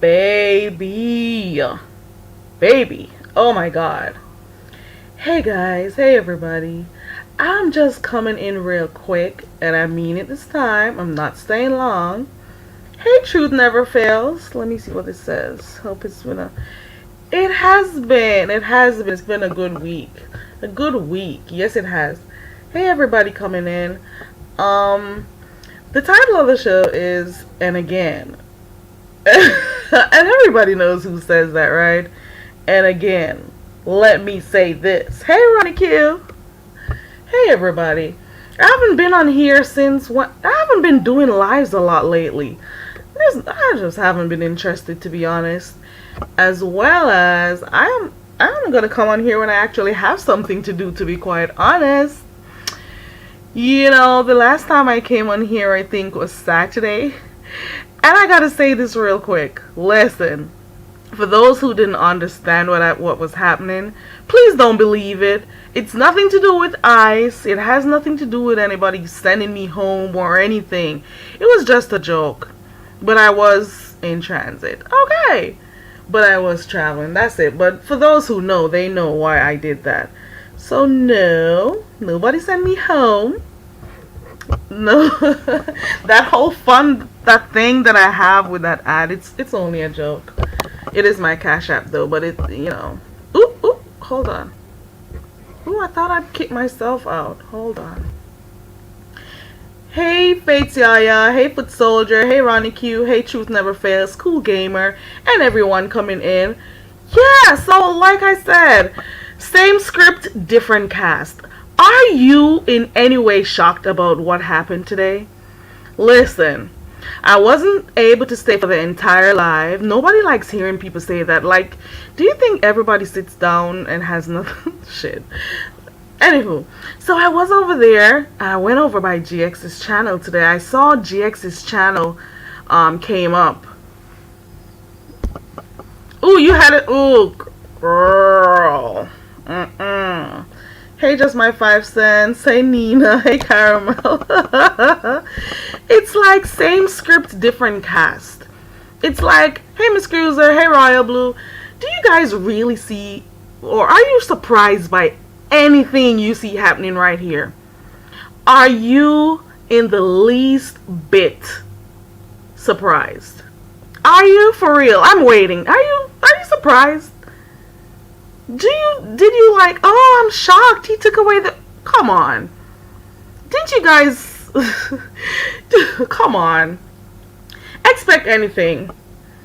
Baby. Baby. Oh my god. Hey guys, hey everybody. I'm just coming in real quick, and I mean it this time. I'm not staying long. Hey, Truth Never Fails. Let me see what it says. Hope it's been a. It has been. It has been. It's been a good week. A good week. Yes, it has. Hey, everybody coming in. The title of the show is And Again. And everybody knows who says that, right? And again, let me say this. Hey, Ronnie Q. Hey, everybody. I haven't been on here since I haven't been doing lives a lot lately. I just haven't been interested, to be honest. As well as I'm gonna come on here when I actually have something to do, to be quite honest. You know, the last time I came on here, I think, was Saturday. And I gotta say this real quick. Listen, for those who didn't understand what was happening, please don't believe it. It's nothing to do with ICE. It has nothing to do with anybody sending me home or anything. It was just a joke. But I was in transit. Okay. But I was traveling. That's it. But for those who know, they know why I did that. So no, nobody sent me home. No, that whole that thing that I have with that ad, it's only a joke. It is my Cash App though, but Ooh, hold on. Ooh, I thought I'd kick myself out. Hold on. Hey, Fates Yaya, hey, Foot Soldier, hey, Ronnie Q, hey, Truth Never Fails, Cool Gamer, and everyone coming in. Yeah, so like I said, same script, different cast. Are you in any way shocked about what happened today? Listen, I wasn't able to stay for the entire live. Nobody likes hearing people say that. Like, do you think everybody sits down and has nothing? Shit. Anywho, so I was over there. I went over by GX's channel today. I saw GX's channel came up. Ooh, you had it. Ooh, girl. Hey, just my 5 cents. Hey, Nina. Hey, Caramel. It's like same script, different cast. It's like, hey, Miss Cruiser. Hey, Royal Blue. Do you guys really see, or are you surprised by anything you see happening right here? Are you in the least bit surprised? Are you for real? I'm waiting. Are you surprised? Did you like, oh, I'm shocked he took away the, come on. Didn't you guys, come on. Expect anything.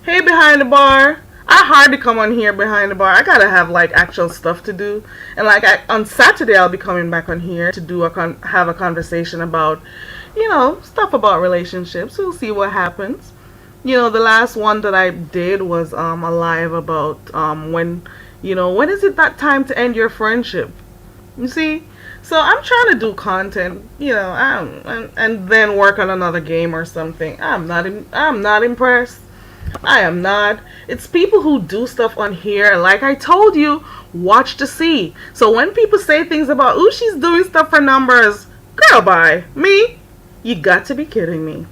Hey, Behind the Bar. I hardly come on here behind the bar. I gotta have like actual stuff to do. And like on Saturday, I'll be coming back on here to do have a conversation about, stuff about relationships. We'll see what happens. The last one that I did was a live about when is it that time to end your friendship? You see? So I'm trying to do content, and then work on another game or something. I'm not impressed. I am not. It's people who do stuff on here. Like I told you, watch to see. So when people say things about, ooh, she's doing stuff for numbers, girl, bye. Me? You got to be kidding me.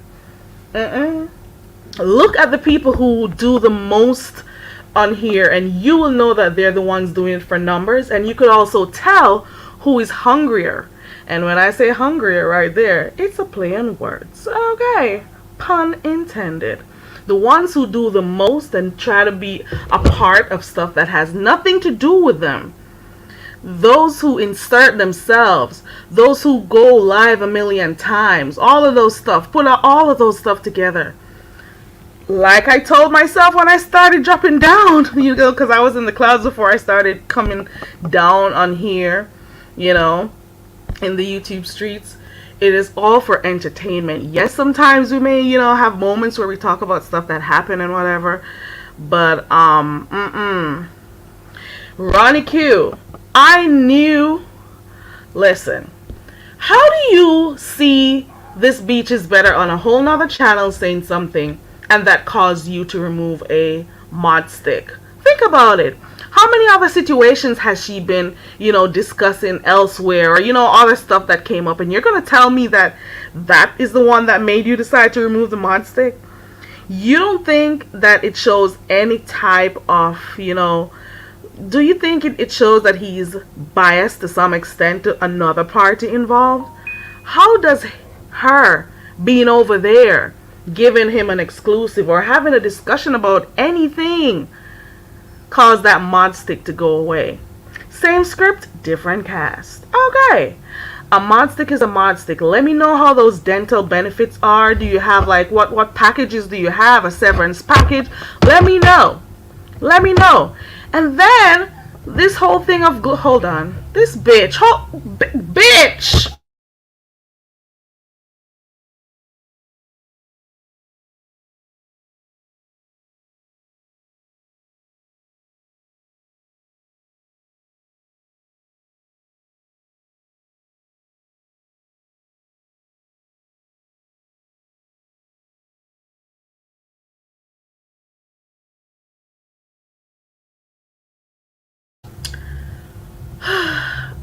Look at the people who do the most on here, and you will know that they're the ones doing it for numbers. And you could also tell who is hungrier. And when I say hungrier right there, it's a play on words. Okay. Pun intended. The ones who do the most and try to be a part of stuff that has nothing to do with them. Those who insert themselves. Those who go live a million times. All of those stuff. Put all of those stuff together. Like I told myself when I started dropping down. Because I was in the clouds before I started coming down on here. In the YouTube streets. It is all for entertainment. Yes, sometimes we may, have moments where we talk about stuff that happened and whatever. But, Ronnie Q, I knew, listen, how do you see this beach is better on a whole nother channel saying something and that caused you to remove a mod stick? Think about it. How many other situations has she been, discussing elsewhere, or, other stuff that came up, and you're going to tell me that that is the one that made you decide to remove the mod stick? You don't think that it shows any type of, do you think it shows that he's biased to some extent to another party involved? How does her being over there, giving him an exclusive or having a discussion about anything, cause that mod stick to go away? Same script, different cast. Okay. A mod stick is a mod stick. Let me know how those dental benefits are. Do you have like what packages do you have? A severance package? Let me know. Let me know. And then this whole thing of hold on. This bitch. Bitch.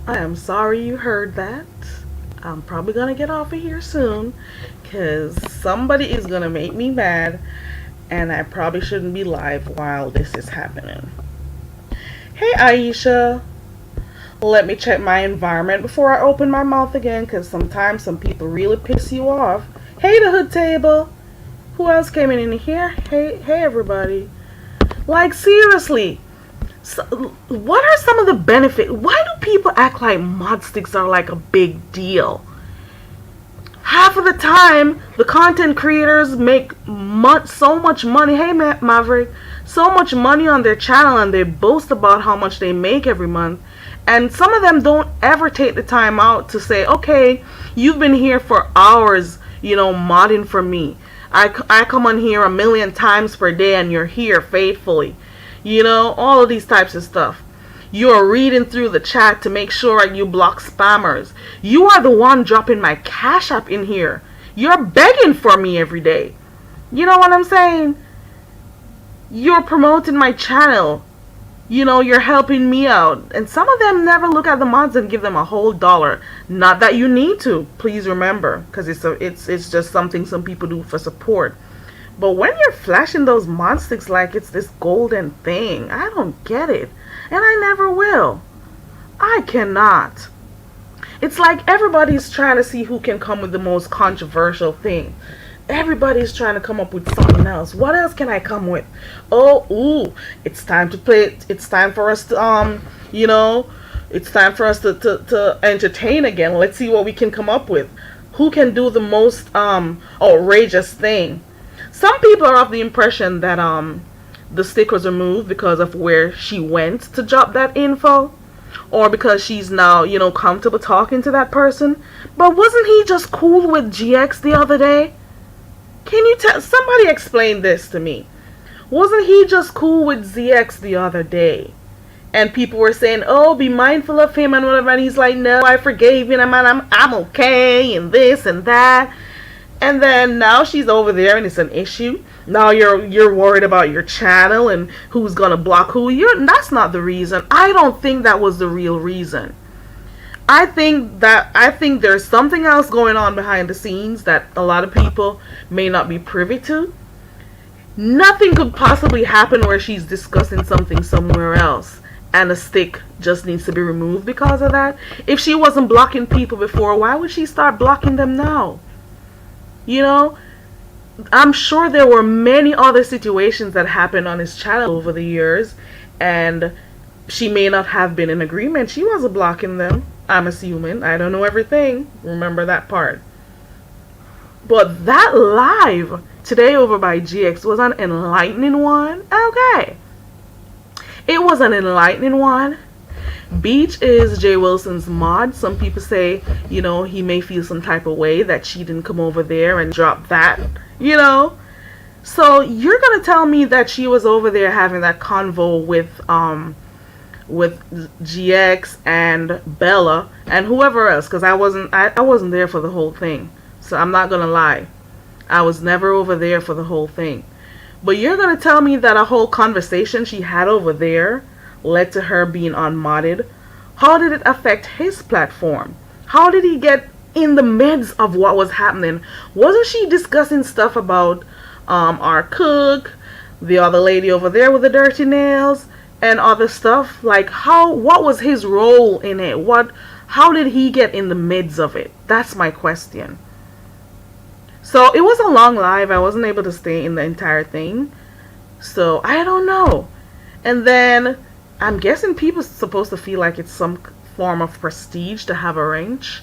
I am sorry you heard that. I'm probably gonna get off of here soon because somebody is gonna make me mad and I probably shouldn't be live while this is happening. Hey Aisha, let me check my environment before I open my mouth again because sometimes some people really piss you off. Hey the hood table. Who else came in here? Hey everybody. Like seriously, so, what are some of the benefits? Why do people act like mod sticks are like a big deal? Half of the time, the content creators make so much money. Hey, Maverick, so much money on their channel, and they boast about how much they make every month. And some of them don't ever take the time out to say, okay, you've been here for hours, modding for me. I come on here 1,000,000 times per day, and you're here faithfully. All of these types of stuff. You are reading through the chat to make sure you block spammers. You are the one dropping my Cash App in here. You're begging for me every day. You know what I'm saying? You're promoting my channel. You're helping me out. And some of them never look at the mods and give them a whole dollar. Not that you need to. Please remember. Because it's just something some people do for support. But when you're flashing those mod sticks like it's this golden thing, I don't get it. And I never will. I cannot. It's like everybody's trying to see who can come with the most controversial thing. Everybody's trying to come up with something else. What else can I come with? It's time to play. It's time for us to, it's time for us to entertain again. Let's see what we can come up with. Who can do the most outrageous thing? Some people are of the impression that the stick was removed because of where she went to drop that info, or because she's now comfortable talking to that person. But wasn't he just cool with GX the other day? Can you tell somebody explain this to me? Wasn't he just cool with ZX the other day? And people were saying, oh, be mindful of him and whatever, and he's like, no, I forgave him, I'm okay, and this and that. And then now she's over there and it's an issue. Now you're worried about your channel and who's gonna block who. That's not the reason. I don't think that was the real reason. I think there's something else going on behind the scenes that a lot of people may not be privy to. Nothing could possibly happen where she's discussing something somewhere else and a stick just needs to be removed because of that. If she wasn't blocking people before, why would she start blocking them now? I'm sure there were many other situations that happened on his channel over the years, and she may not have been in agreement. She wasn't blocking them, I'm assuming. I don't know everything. Remember that part. But that live today over by GX was an enlightening one. Okay. It was an enlightening one. Beach is Jay Wilson's mod. Some people say, he may feel some type of way that she didn't come over there and drop that, So you're going to tell me that she was over there having that convo with GX and Bella and whoever else, because I wasn't there for the whole thing. So I'm not going to lie. I was never over there for the whole thing. But you're going to tell me that a whole conversation she had over there led to her being unmodded. How did it affect his platform? How did he get in the midst of what was happening? Wasn't she discussing stuff about our cook, the other lady over there with the dirty nails, and other stuff. Like, what was his role in it? How did he get in the midst of it? That's my question. So it was a long live. I wasn't able to stay in the entire thing. So I don't know. And then I'm guessing people supposed to feel like it's some form of prestige to have a ranch.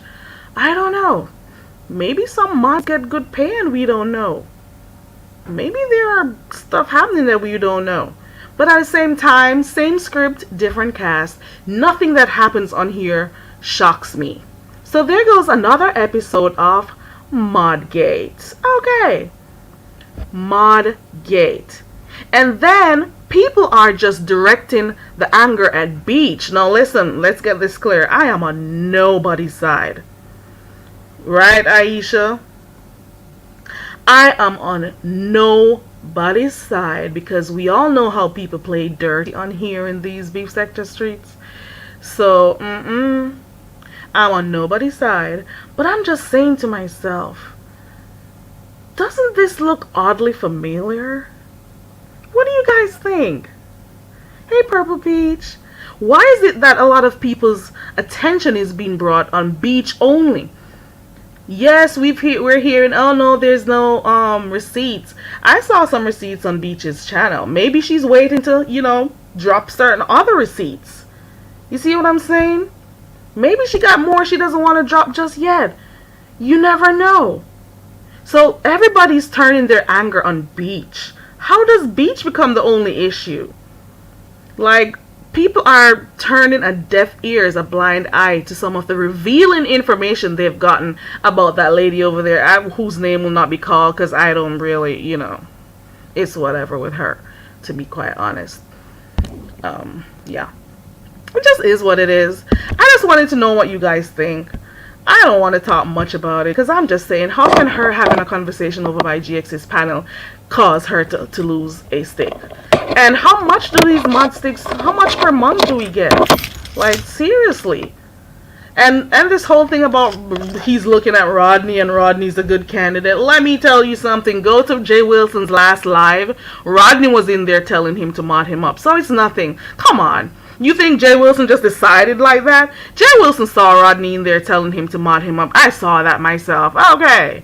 I don't know. Maybe some mods get good pay and we don't know. Maybe there are stuff happening that we don't know. But at the same time, same script, different cast. Nothing that happens on here shocks me. So there goes another episode of Modgate. Okay. Modgate. And then people are just directing the anger at Beach. Now listen, let's get this clear. I am on nobody's side. Right, Aisha? I am on nobody's side because we all know how people play dirty on here in these beef sector streets. So, I'm on nobody's side. But I'm just saying to myself, doesn't this look oddly familiar? What do you guys think? Hey, Purple Peach. Why is it that a lot of people's attention is being brought on Beach only? Yes, we're hearing, oh no, there's no receipts. I saw some receipts on Beach's channel. Maybe she's waiting to, drop certain other receipts. You see what I'm saying? Maybe she got more she doesn't want to drop just yet. You never know. So everybody's turning their anger on Beach. How does Beach become the only issue? Like, people are turning a deaf ears, a blind eye to some of the revealing information they've gotten about that lady over there, whose name will not be called because I don't really, it's whatever with her, to be quite honest. Yeah. It just is what it is. I just wanted to know what you guys think. I don't want to talk much about it because I'm just saying, how can her having a conversation over by GX's panel cause her to lose a stick? And how much do these mod sticks, how much per month do we get? Like, seriously. And this whole thing about he's looking at Rodney and Rodney's a good candidate. Let me tell you something. Go to Jay Wilson's last live. Rodney was in there telling him to mod him up. So it's nothing. Come on. You think Jay Wilson just decided like that? Jay Wilson saw Rodney in there telling him to mod him up. I saw that myself. Okay.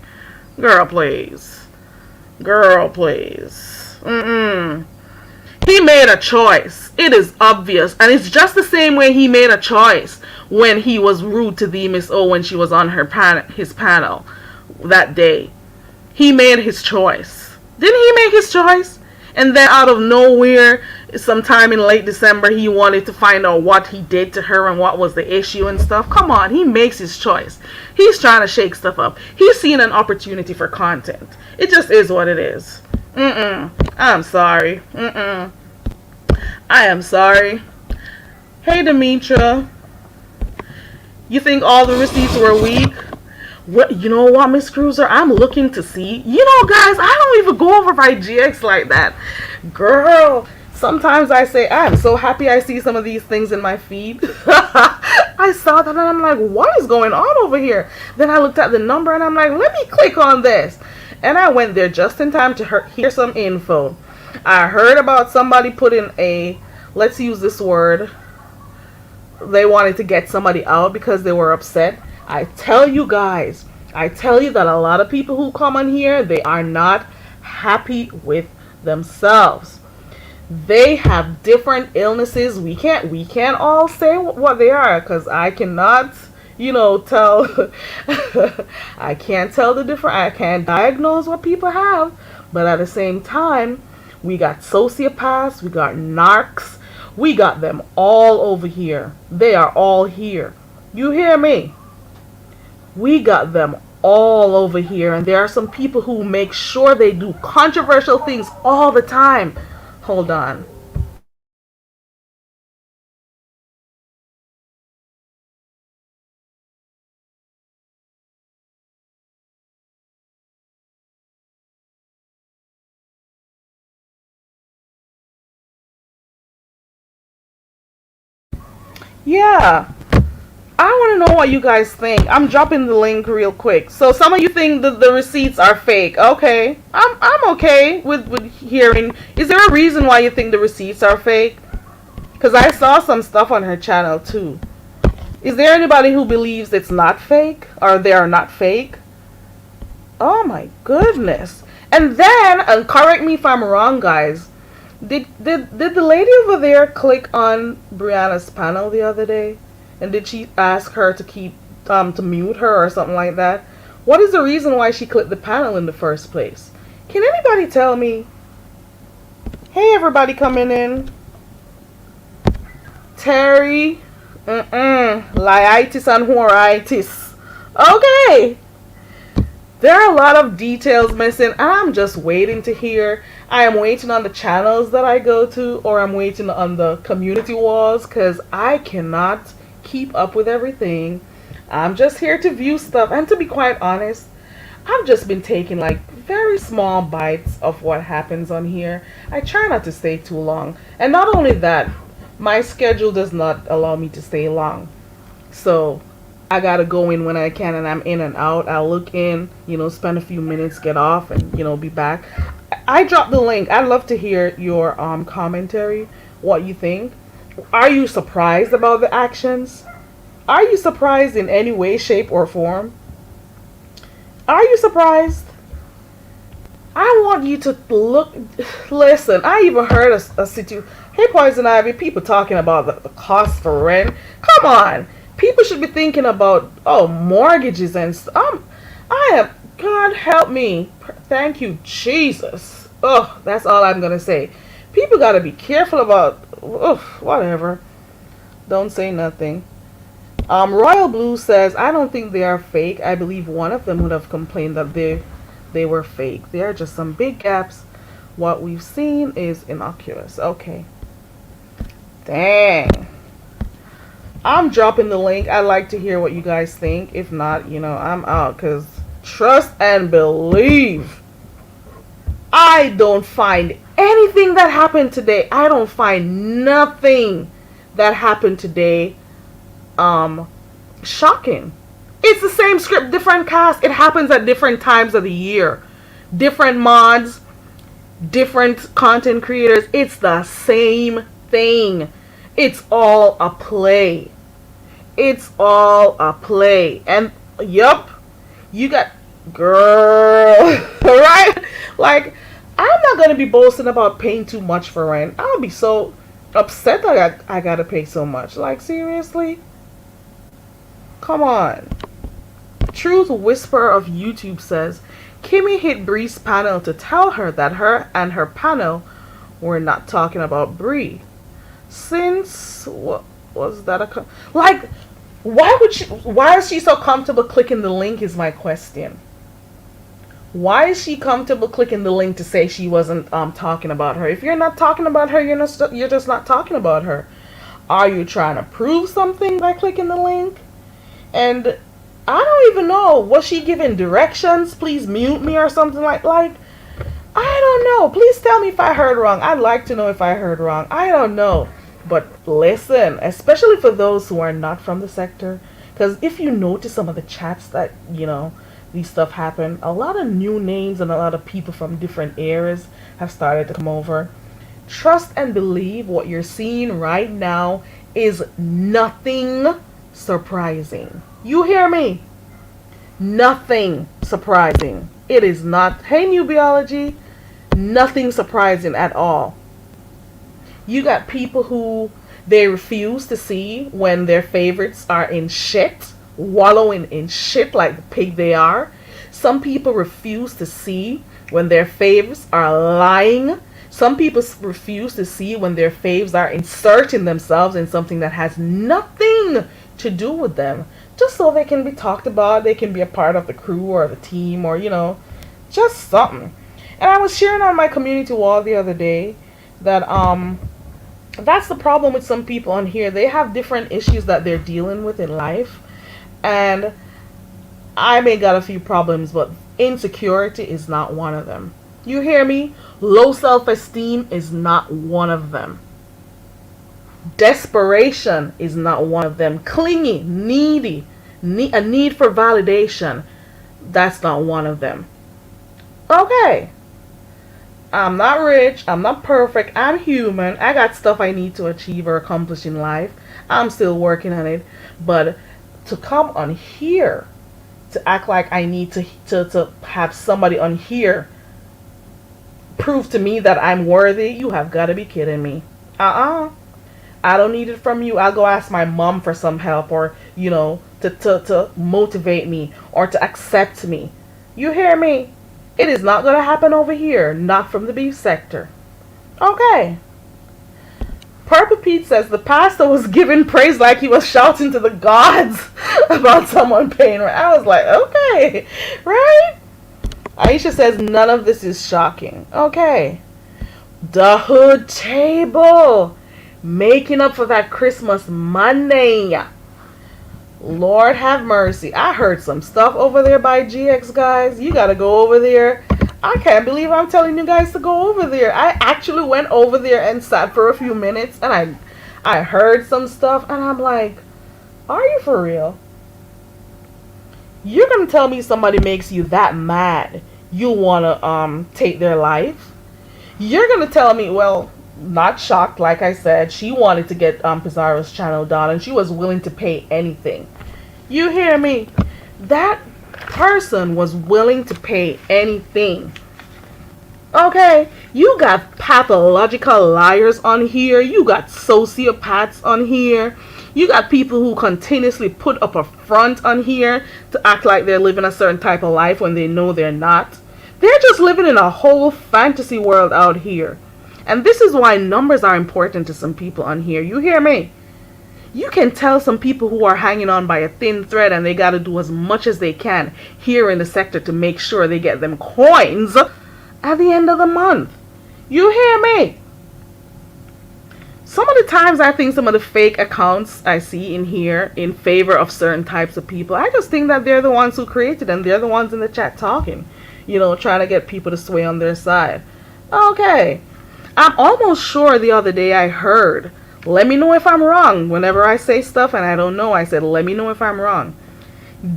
Girl, please. Girl, please. He made a choice. It is obvious. And it's just the same way he made a choice when he was rude to the Miss O when she was on his panel that day. He made his choice. Didn't he make his choice? And then out of nowhere, sometime in late December, he wanted to find out what he did to her and what was the issue and stuff. Come on, he makes his choice. He's trying to shake stuff up. He's seeing an opportunity for content. It just is what it is. I'm sorry. I am sorry. Hey, Demetra. You think all the receipts were weak? Well, you know what, Miss Cruiser? I'm looking to see. Guys, I don't even go over by GX like that. Girl, sometimes I say, I'm so happy I see some of these things in my feed. I saw that and I'm like, what is going on over here? Then I looked at the number and I'm like, let me click on this. And I went there just in time to hear some info. I heard about somebody putting let's use this word, they wanted to get somebody out because they were upset. I tell you guys, that a lot of people who come on here, they are not happy with themselves. They have different illnesses. We can't all say what they are because I cannot, tell. I can't tell the different. I can't diagnose what people have. But at the same time, we got sociopaths, we got narcs, we got them all over here. They are all here. You hear me? We got them all over here. And there are some people who make sure they do controversial things all the time. Hold on. Yeah. I want to know what you guys think. I'm dropping the link real quick. So some of you think that the receipts are fake. Okay, I'm okay with hearing. Is there a reason why you think the receipts are fake? Because I saw some stuff on her channel too. Is there anybody who believes it's not fake or they are not fake? Oh my goodness! And then, and correct me if I'm wrong, guys. Did the lady over there click on Brianna's panel the other day? And did she ask her to keep to mute her or something like that? What is the reason why she clicked the panel in the first place? Can anybody tell me? Hey, everybody coming in. Terry, Liitis and Horitis. Okay. There are a lot of details missing. I'm just waiting to hear. I am waiting on the channels that I go to, or I'm waiting on the community walls, because I cannot keep up with everything. I'm just here to view stuff, and to be quite honest, I've just been taking like very small bites of what happens on here. I try not to stay too long, and not only that, my schedule does not allow me to stay long, so I gotta go in when I can, and I'm in and out. I'll look in, spend a few minutes, get off, and be back. I dropped the link. I'd love to hear your commentary, what you think. Are you surprised about the actions? Are you surprised in any way, shape, or form? Are you surprised? I want you to look. Listen, I even heard a situation. Hey, Poison Ivy, people talking about the cost for rent. Come on. People should be thinking about, mortgages and stuff. God help me. Thank you, Jesus. That's all I'm going to say. People got to be careful about, whatever. Don't say nothing. Royal Blue says, I don't think they are fake. I believe one of them would have complained that they were fake. There are just some big gaps. What we've seen is innocuous. Okay. Dang. I'm dropping the link. I'd like to hear what you guys think. If not, I'm out. Because trust and believe. I don't find anything that happened today. I don't find nothing that happened today shocking. It's the same script, different cast. It happens at different times of the year. Different mods, different content creators. It's the same thing. It's all a play. It's all a play. And yup, you got girl, right? Like, I'm not gonna be boasting about paying too much for rent. I'll be so upset that I gotta pay so much. Like, seriously? Come on. Truth Whisperer of YouTube says Kimmy hit Bree's panel to tell her that her and her panel were not talking about Bree. Since what was that like, why is she so comfortable clicking the link is my question. Why is she comfortable clicking the link to say she wasn't talking about her? If you're not talking about her, you're just not talking about her. Are you trying to prove something by clicking the link? And I don't even know, was she giving directions, please mute me or something like I don't know. Please tell me if I heard wrong. I'd like to know if I heard wrong. I don't know. But listen, especially for those who are not from the sector, because if you notice some of the chats that, these stuff happen, a lot of new names and a lot of people from different areas have started to come over. Trust and believe what you're seeing right now is nothing surprising. You hear me? Nothing surprising. It is not. Hey, New Biology, nothing surprising at all. You got people who they refuse to see when their favorites are in shit, wallowing in shit like the pig they are. Some people refuse to see when their faves are lying. Some people refuse to see when their faves are inserting themselves in something that has nothing to do with them, just so they can be talked about, they can be a part of the crew or the team, or just something. And I was sharing on my community wall the other day that that's the problem with some people on here. They have different issues that they're dealing with in life, and I may got a few problems, but insecurity is not one of them. You hear me? Low self-esteem is not one of them. Desperation is not one of them. Clingy, needy, a need for validation, that's not one of them. Okay, I'm not rich, I'm not perfect, I'm human, I got stuff I need to achieve or accomplish in life. I'm still working on it. But to come on here to act like I need to have somebody on here prove to me that I'm worthy, you have got to be kidding me. I don't need it from you. I'll go ask my mom for some help, or, to motivate me or to accept me. You hear me? It is not going to happen over here. Not from the beef sector. Okay. Purple Pete says the pastor was giving praise like he was shouting to the gods about someone paying rent. I was like, okay, right? Aisha says none of this is shocking. Okay. The Hood Table. Making up for that Christmas Monday. Lord have mercy. I heard some stuff over there by GX, guys. You gotta go over there. I can't believe I'm telling you guys to go over there. I actually went over there and sat for a few minutes, and I heard some stuff, and I'm like, are you for real? You're gonna tell me somebody makes you that mad you wanna take their life? You're gonna tell me, well, not shocked, like I said, she wanted to get Pizarro's channel down, and she was willing to pay anything. You hear me? That person was willing to pay anything. Okay, you got pathological liars on here. You got sociopaths on here. You got people who continuously put up a front on here to act like they're living a certain type of life when they know they're not. They're just living in a whole fantasy world out here. And this is why numbers are important to some people on here. You hear me? You can tell some people who are hanging on by a thin thread, and they got to do as much as they can here in the sector to make sure they get them coins at the end of the month. You hear me? Some of the times I think some of the fake accounts I see in here in favor of certain types of people, I just think that they're the ones who created them. They're the ones in the chat talking, trying to get people to sway on their side. Okay. I'm almost sure the other day I heard, let me know if I'm wrong. Whenever I say stuff and I don't know, I said, let me know if I'm wrong.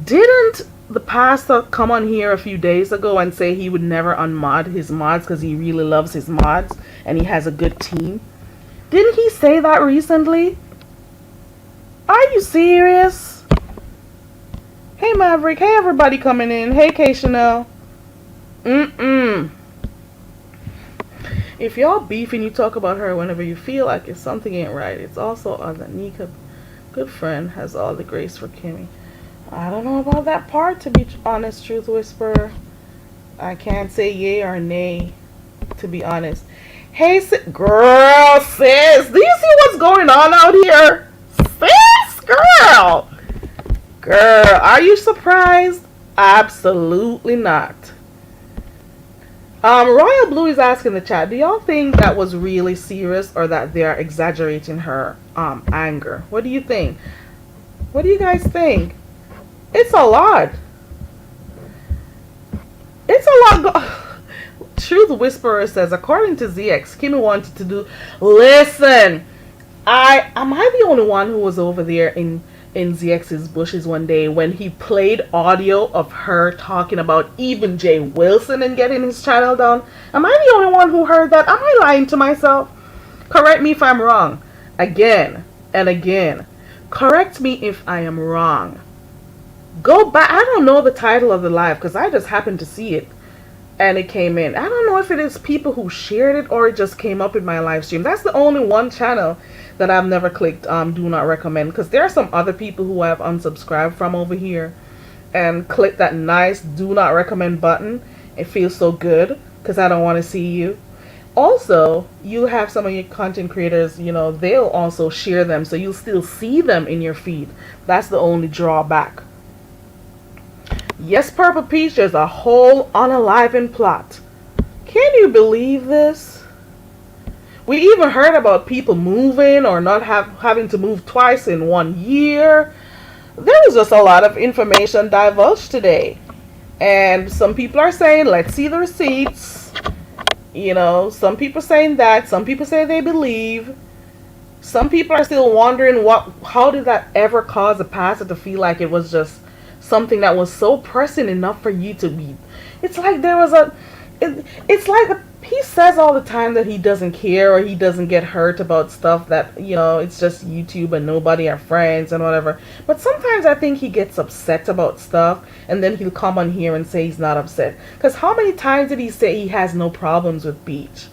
Didn't the pastor come on here a few days ago and say he would never unmod his mods because he really loves his mods and he has a good team? Didn't he say that recently? Are you serious? Hey Maverick, hey everybody coming in. Hey K Chanel. If y'all beef and you talk about her whenever you feel like it, something ain't right. It's also that Nika, good friend, has all the grace for Kimmy. I don't know about that part, to be honest, Truth Whisperer. I can't say yay or nay, to be honest. Hey, girl, sis, do you see what's going on out here? Sis, girl. Girl, are you surprised? Absolutely not. Royal Blue is asking in the chat, do y'all think that was really serious or that they're exaggerating her anger? What do you think? What do you guys think? It's a lot. It's a lot. Truth Whisperer says, according to ZX, Kimmy wanted to do... Listen, am I the only one who was over there in ZX's bushes one day when he played audio of her talking about even Jay Wilson and getting his channel down? Am I the only one who heard that? Am I lying to myself? Correct me if I'm wrong. Again and again. Correct me if I am wrong. Go back. I don't know the title of the live because I just happened to see it and it came in. I don't know if it is people who shared it or it just came up in my live stream. That's the only one channel that I've never clicked do not recommend, because there are some other people who I've unsubscribed from over here and click that nice do not recommend button. It feels so good because I don't want to see you. Also, you have some of your content creators, they'll also share them, so you'll still see them in your feed. That's the only drawback. Yes, Purple Peach, there's a whole unalivened plot. Can you believe this? We even heard about people moving or not having to move twice in 1 year. There was just a lot of information divulged today. And some people are saying, let's see the receipts. Some people saying that. Some people say they believe. Some people are still wondering how did that ever cause a pastor to feel like it was just something that was so pressing enough for you to be. It's like there was it's like he says all the time that he doesn't care or he doesn't get hurt about stuff that, it's just YouTube and nobody are friends and whatever. But sometimes I think he gets upset about stuff and then he'll come on here and say he's not upset. Because how many times did he say he has no problems with Beach?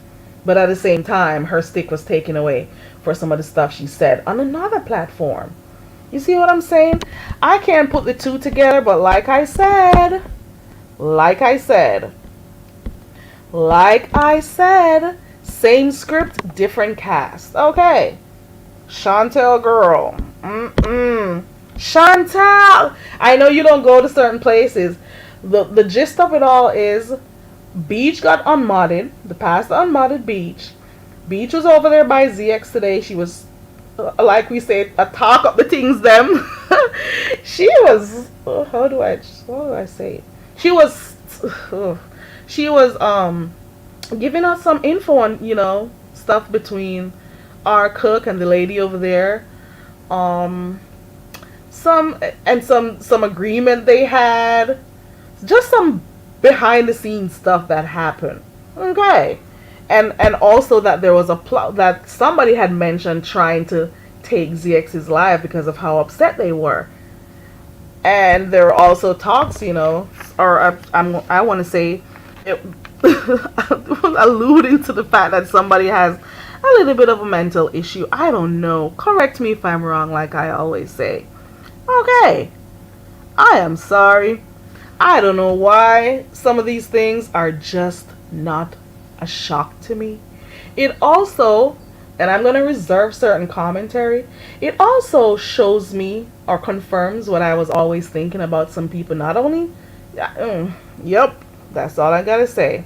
But at the same time, her stick was taken away for some of the stuff she said on another platform. You see what I'm saying? I can't put the two together, but like I said, same script, different cast. Okay. Chantel girl. Chantel! I know you don't go to certain places. The gist of it all is Beach got unmodded. The pastor unmodded Beach. Beach was over there by ZX today. She was, like we said, a talk up the things them. She was, how do I say it? She was giving us some info on, stuff between our cook and the lady over there. Some agreement they had. Just some behind the scenes stuff that happened. Okay. And also that there was a plot that somebody had mentioned trying to take ZX's life because of how upset they were. And there were also talks, or I want to say, alluding to the fact that somebody has a little bit of a mental issue. I don't know. Correct me if I'm wrong, like I always say. Okay. I am sorry. I don't know why some of these things are just not a shock to me. It also, and I'm going to reserve certain commentary, it also shows me or confirms what I was always thinking about some people. Not only, yep, that's all I got to say.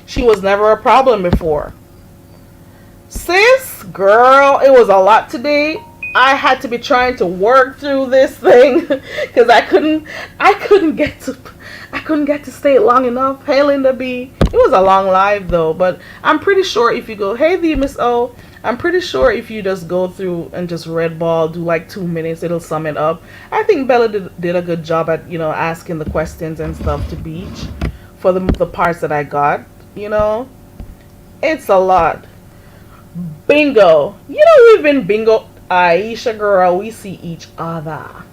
She was never a problem before. Sis, girl, it was a lot today. I had to be trying to work through this thing because I couldn't get to stay long enough. Hey Linda B. It was a long live though, but I'm pretty sure if you go, hey the Miss O, I'm pretty sure if you just go through and just red ball, do like 2 minutes, it'll sum it up. I think Bella did a good job at, asking the questions and stuff to Beach for the parts that I got, It's a lot. Bingo. We've been bingo. Aisha girl, we see each other.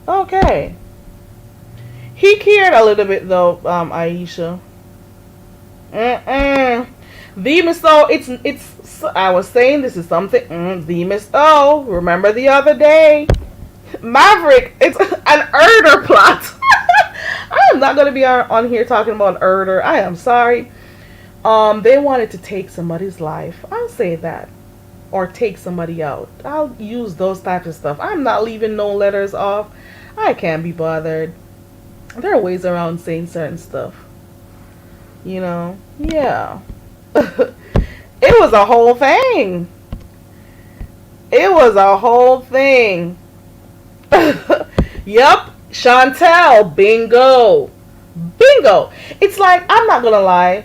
Okay. He cared a little bit though, Aisha. The Miss O, it's I was saying this is something, the Miss O, remember the other day? Maverick, it's an Herder plot. I am not gonna be on here talking about Herder. I am sorry. They wanted to take somebody's life. I'll say that. Or take somebody out. I'll use those types of stuff. I'm not leaving no letters off. I can't be bothered. There are ways around saying certain stuff. Yeah. It was a whole thing. Yep. Chantel. Bingo. It's like, I'm not gonna lie.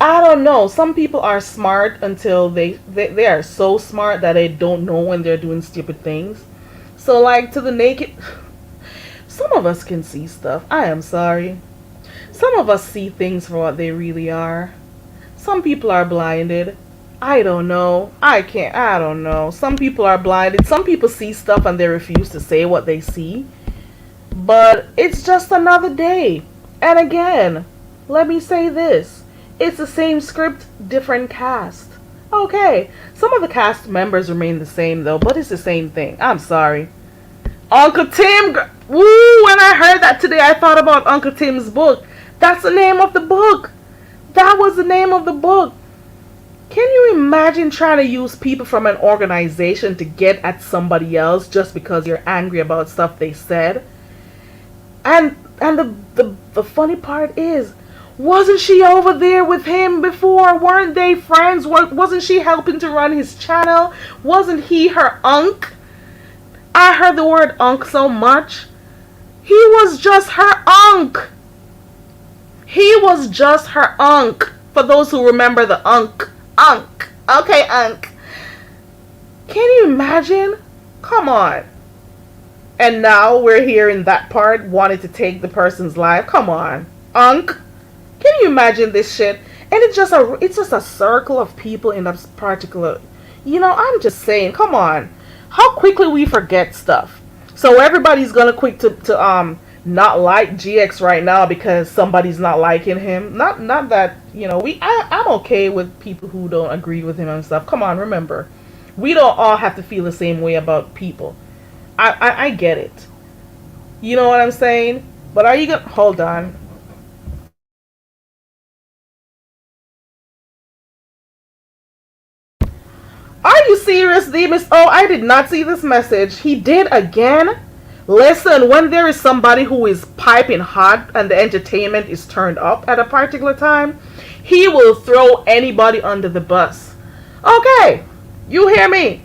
I don't know. Some people are smart until they are so smart that they don't know when they're doing stupid things. So like to the naked, some of us can see stuff. I am sorry. Some of us see things for what they really are. Some people are blinded. I don't know. I don't know. Some people are blinded. Some people see stuff and they refuse to say what they see. But it's just another day. And again, let me say this. It's the same script, different cast. Okay, some of the cast members remain the same though, but it's the same thing. I'm sorry. Uncle Tim, woo, when I heard that today, I thought about Uncle Tim's book. That's the name of the book. That was the name of the book. Can you imagine trying to use people from an organization to get at somebody else just because you're angry about stuff they said? And the funny part is, wasn't she over there with him before? Weren't they friends? Wasn't she helping to run his channel? Wasn't he her unk? I heard the word unk so much. He was just her unk. For those who remember the unk Unk. Okay, Unk. Can you imagine? Come on. And now we're here in that part, wanting to take the person's life. Come on, Unk. Can you imagine this shit? And it's just a circle of people in that particular. I'm just saying. Come on, how quickly we forget stuff. So everybody's gonna quick to not like GX right now because somebody's not liking him. Not that I'm okay with people who don't agree with him and stuff. Come on, remember, we don't all have to feel the same way about people. I get it. You know what I'm saying? But are you gonna hold on? Are you serious, Demas? Oh, I did not see this message. He did again? Listen, when there is somebody who is piping hot and the entertainment is turned up at a particular time, he will throw anybody under the bus. Okay, you hear me?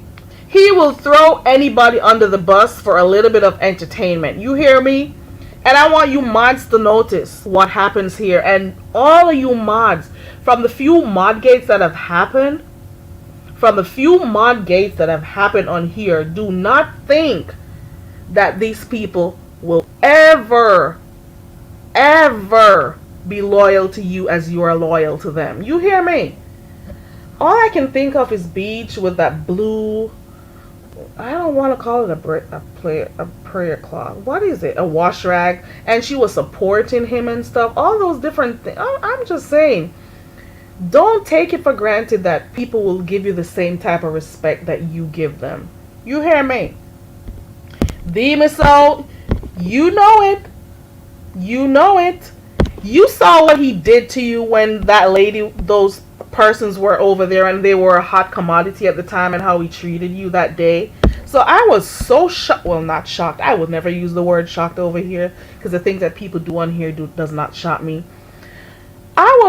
He will throw anybody under the bus for a little bit of entertainment. You hear me? And I want you mods to notice what happens here. And all of you mods, from the few mod gates that have happened, on here, do not think that these people will ever be loyal to you as you are loyal to them. You hear me? All I can think of is Beach with that blue. I don't want to call it a prayer cloth. What is it? A wash rag, and she was supporting him and stuff. All those different things. I'm just saying, don't take it for granted that people will give you the same type of respect that you give them. You hear me? Demiso, you know it. You know it. You saw what he did to you when those persons were over there and they were a hot commodity at the time, and how he treated you that day. So I was so shocked. Well, not shocked. I would never use the word shocked over here because the things that people do on here does not shock me. I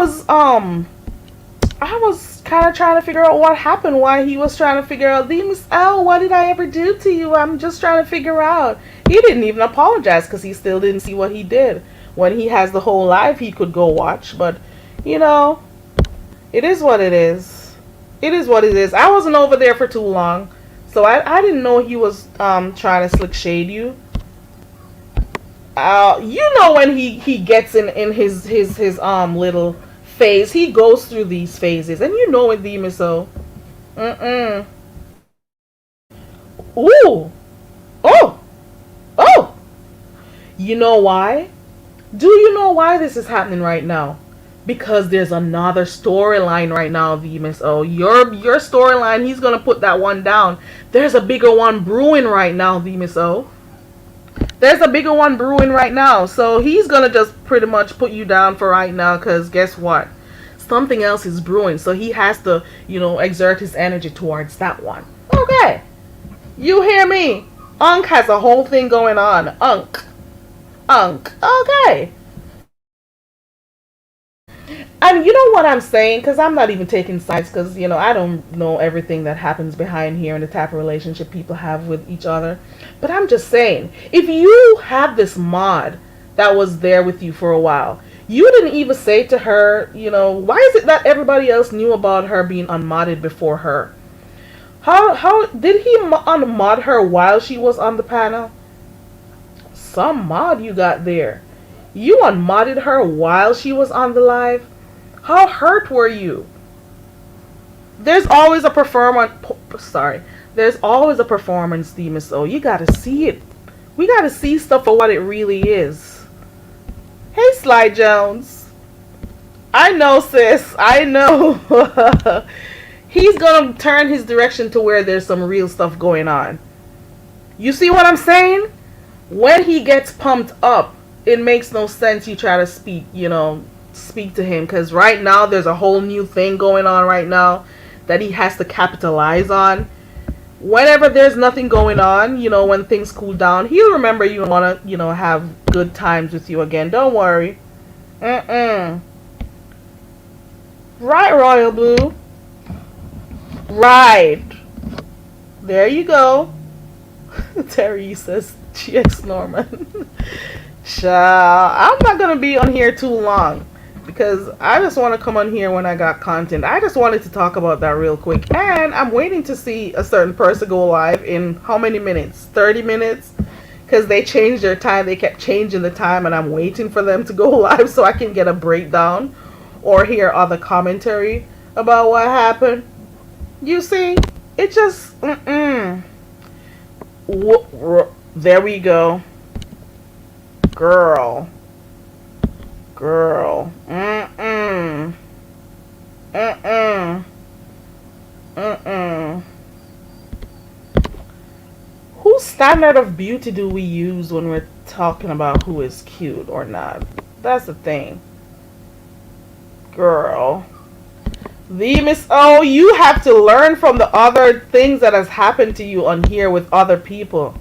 was kind of trying to figure out what happened, why he was trying to figure out, Demas L, what did I ever do to you? I'm just trying to figure out. He didn't even apologize because he still didn't see what he did. When he has the whole live, he could go watch. But, it is what it is. It is what it is. I wasn't over there for too long, so I didn't know he was trying to slick shade you. When he gets in his little phase, he goes through these phases, and you know it, Demiso. Ooh. Oh. Oh. You know why? Do you know why this is happening right now? Because there's another storyline right now, Demiso. Your storyline, he's gonna put that one down. There's a bigger one brewing right now, Demiso. There's a bigger one brewing right now. So he's gonna just pretty much put you down for right now, because guess what? Something else is brewing. So he has to, exert his energy towards that one. Okay. You hear me? Unk has a whole thing going on. Unk. Okay. And you know what I'm saying? Because I'm not even taking sides, because, I don't know everything that happens behind here and the type of relationship people have with each other. But I'm just saying, if you have this mod that was there with you for a while, you didn't even say to her, why is it that everybody else knew about her being unmodded before her? How did he unmod her while she was on the panel? Some mod you got there. You unmodded her while she was on the live? How hurt were you? There's always a performance. There's always a performance, Demiso. You gotta see it. We gotta see stuff for what it really is. Hey, Sly Jones. I know, sis. I know. He's gonna turn his direction to where there's some real stuff going on. You see what I'm saying? When he gets pumped up, it makes no sense you try to speak to him, because right now there's a whole new thing going on right now that he has to capitalize on. Whenever there's nothing going on, when things cool down, he'll remember you and want to, have good times with you again. Don't worry. Right, Royal Blue. Right. There you go. Terry says GX Norman. Child, I'm not going to be on here too long. because I just want to come on here when I got content. I just wanted to talk about that real quick. And I'm waiting to see a certain person go live in how many minutes? 30 minutes? Because they changed their time. They kept changing the time, and I'm waiting for them to go live so I can get a breakdown or hear other commentary about what happened. You see, it just, there we go. Girl. Girl. Whose standard of beauty do we use when we're talking about who is cute or not? That's the thing. Girl. The Miss O, you have to learn from the other things that has happened to you on here with other people.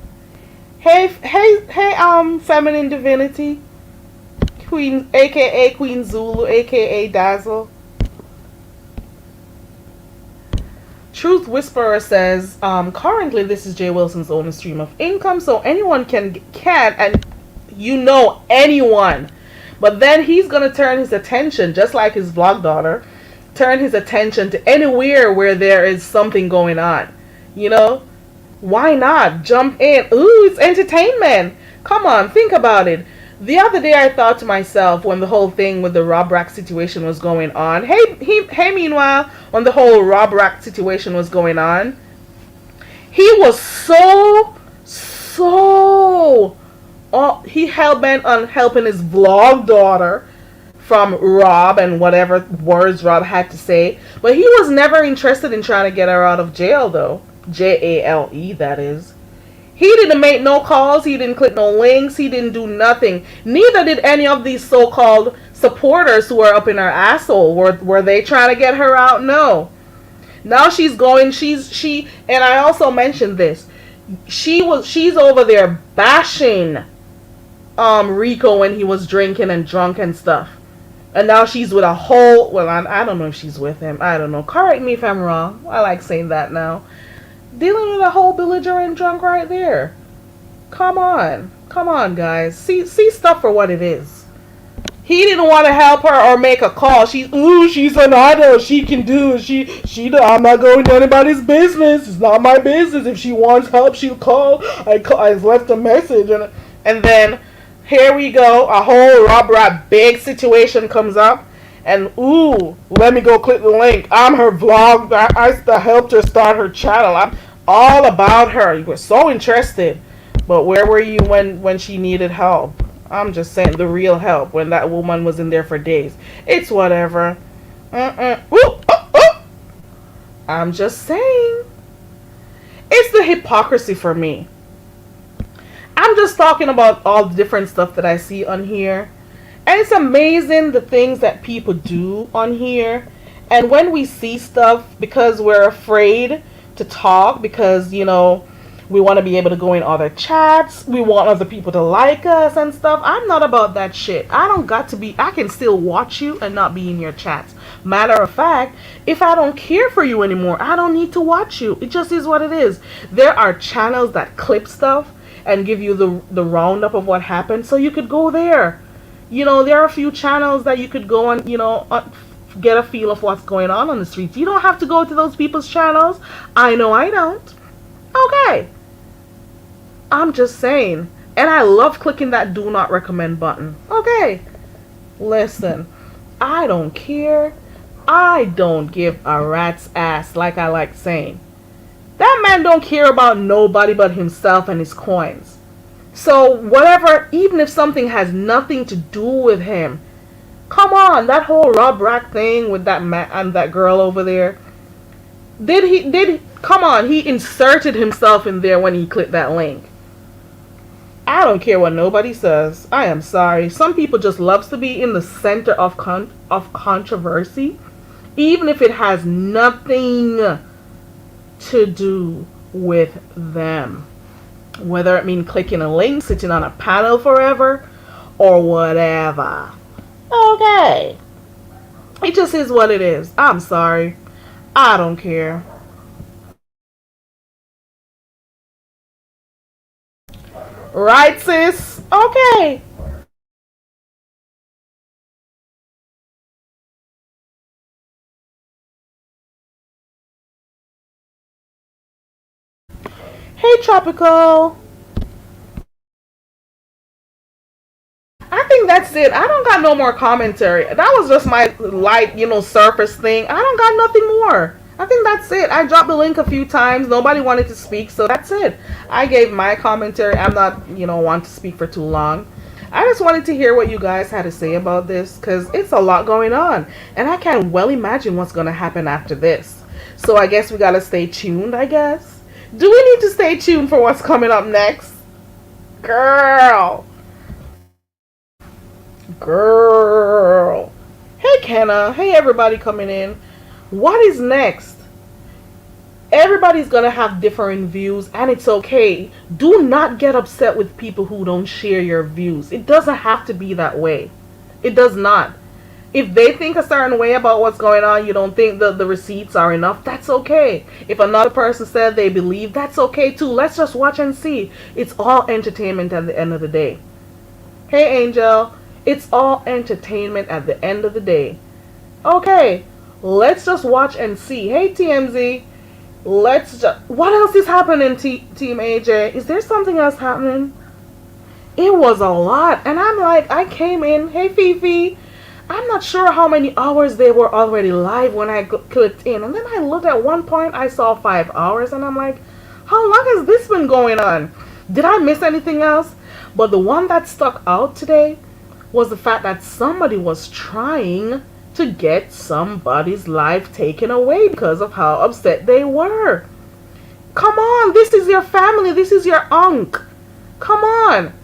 Hey, feminine divinity. Queen, aka Queen Zulu, aka Dazzle. Truth Whisperer says, currently this is Jay Wilson's only stream of income, so anyone can, and you know anyone. But then he's gonna turn his attention, just like his vlog daughter, turn his attention to anywhere where there is something going on. You know? Why not? Jump in. Ooh, it's entertainment. Come on, think about it. The other day I thought to myself when the whole thing with the Rob Rack situation was going on. Hey, meanwhile, when the whole Rob Rack situation was going on, he was he hell-bent on helping his vlog daughter from Rob and whatever words Rob had to say. But he was never interested in trying to get her out of jail, though. Jale, that is. He didn't make no calls. He didn't click no links. He didn't do nothing. Neither did any of these so-called supporters who are up in her asshole. Were they trying to get her out? No. Now she's going. And I also mentioned this. She's over there bashing Rico when he was drinking and drunk and stuff. And now she's with a whole. Well, I don't know if she's with him. I don't know. Correct me if I'm wrong. I like saying that now. Dealing with a whole belligerent drunk right there. Come on. Come on, guys. See stuff for what it is. He didn't want to help her or make a call. She's an idol. She can do it. I'm not going to anybody's business. It's not my business. If she wants help, she'll call. I left a message. And then, here we go. A whole Rob Rat big situation comes up. And let me go click the link. I'm her vlog. I helped her start her channel. I'm all about her. You were so interested. But where were you when she needed help? I'm just saying, the real help, when that woman was in there for days. It's whatever. I'm just saying. It's the hypocrisy for me. I'm just talking about all the different stuff that I see on here. And it's amazing the things that people do on here. And when we see stuff, because we're afraid to talk, because, you know, we want to be able to go in other chats, we want other people to like us and stuff. I'm not about that shit. I can still watch you and not be in your chats. Matter of fact, if I don't care for you anymore, I don't need to watch you. It just is what it is. There are channels that clip stuff and give you the roundup of what happened, so you could go there. You know, there are a few channels that you could go on, you know, get a feel of what's going on the streets. You don't have to go to those people's channels. I know I don't. Okay. I'm just saying. And I love clicking that do not recommend button. Okay. Listen, I don't care. I don't give a rat's ass, like I like saying. That man don't care about nobody but himself and his coins. So whatever, even if something has nothing to do with him, come on, that whole Rob Rack thing with that man and that girl over there. Come on, he inserted himself in there when he clicked that link. I don't care what nobody says. I am sorry. Some people just loves to be in the center of controversy, even if it has nothing to do with them. Whether it means clicking a link, sitting on a panel forever, or whatever. Okay. It just is what it is. I'm sorry. I don't care. Right, sis? Okay. Hey, Tropical. I think that's it. I don't got no more commentary. That was just my light, surface thing. I don't got nothing more. I think that's it. I dropped the link a few times. Nobody wanted to speak, so that's it. I gave my commentary. I'm not, want to speak for too long. I just wanted to hear what you guys had to say about this because it's a lot going on. And I can well imagine what's going to happen after this. So I guess we got to stay tuned, I guess. Do we need to stay tuned for what's coming up next? Girl. Girl. Hey, Kenna. Hey, everybody coming in. What is next? Everybody's gonna have different views, and it's okay. Do not get upset with people who don't share your views. It doesn't have to be that way. It does not. If they think a certain way about what's going on, you don't think the receipts are enough, that's okay. If another person said they believe, that's okay too. Let's just watch and see. It's all entertainment at the end of the day. Hey, Angel. It's all entertainment at the end of the day. Okay, let's just watch and see. Hey, TMZ. Let's just... What else is happening, Team AJ? Is there something else happening? It was a lot. And I'm like, I came in. Hey, Fifi. I'm not sure how many hours they were already live when I clicked in. And then I looked at one point, I saw 5 hours. And I'm like, how long has this been going on? Did I miss anything else? But the one that stuck out today was the fact that somebody was trying to get somebody's life taken away because of how upset they were. Come on, this is your family, this is your unc. Come on.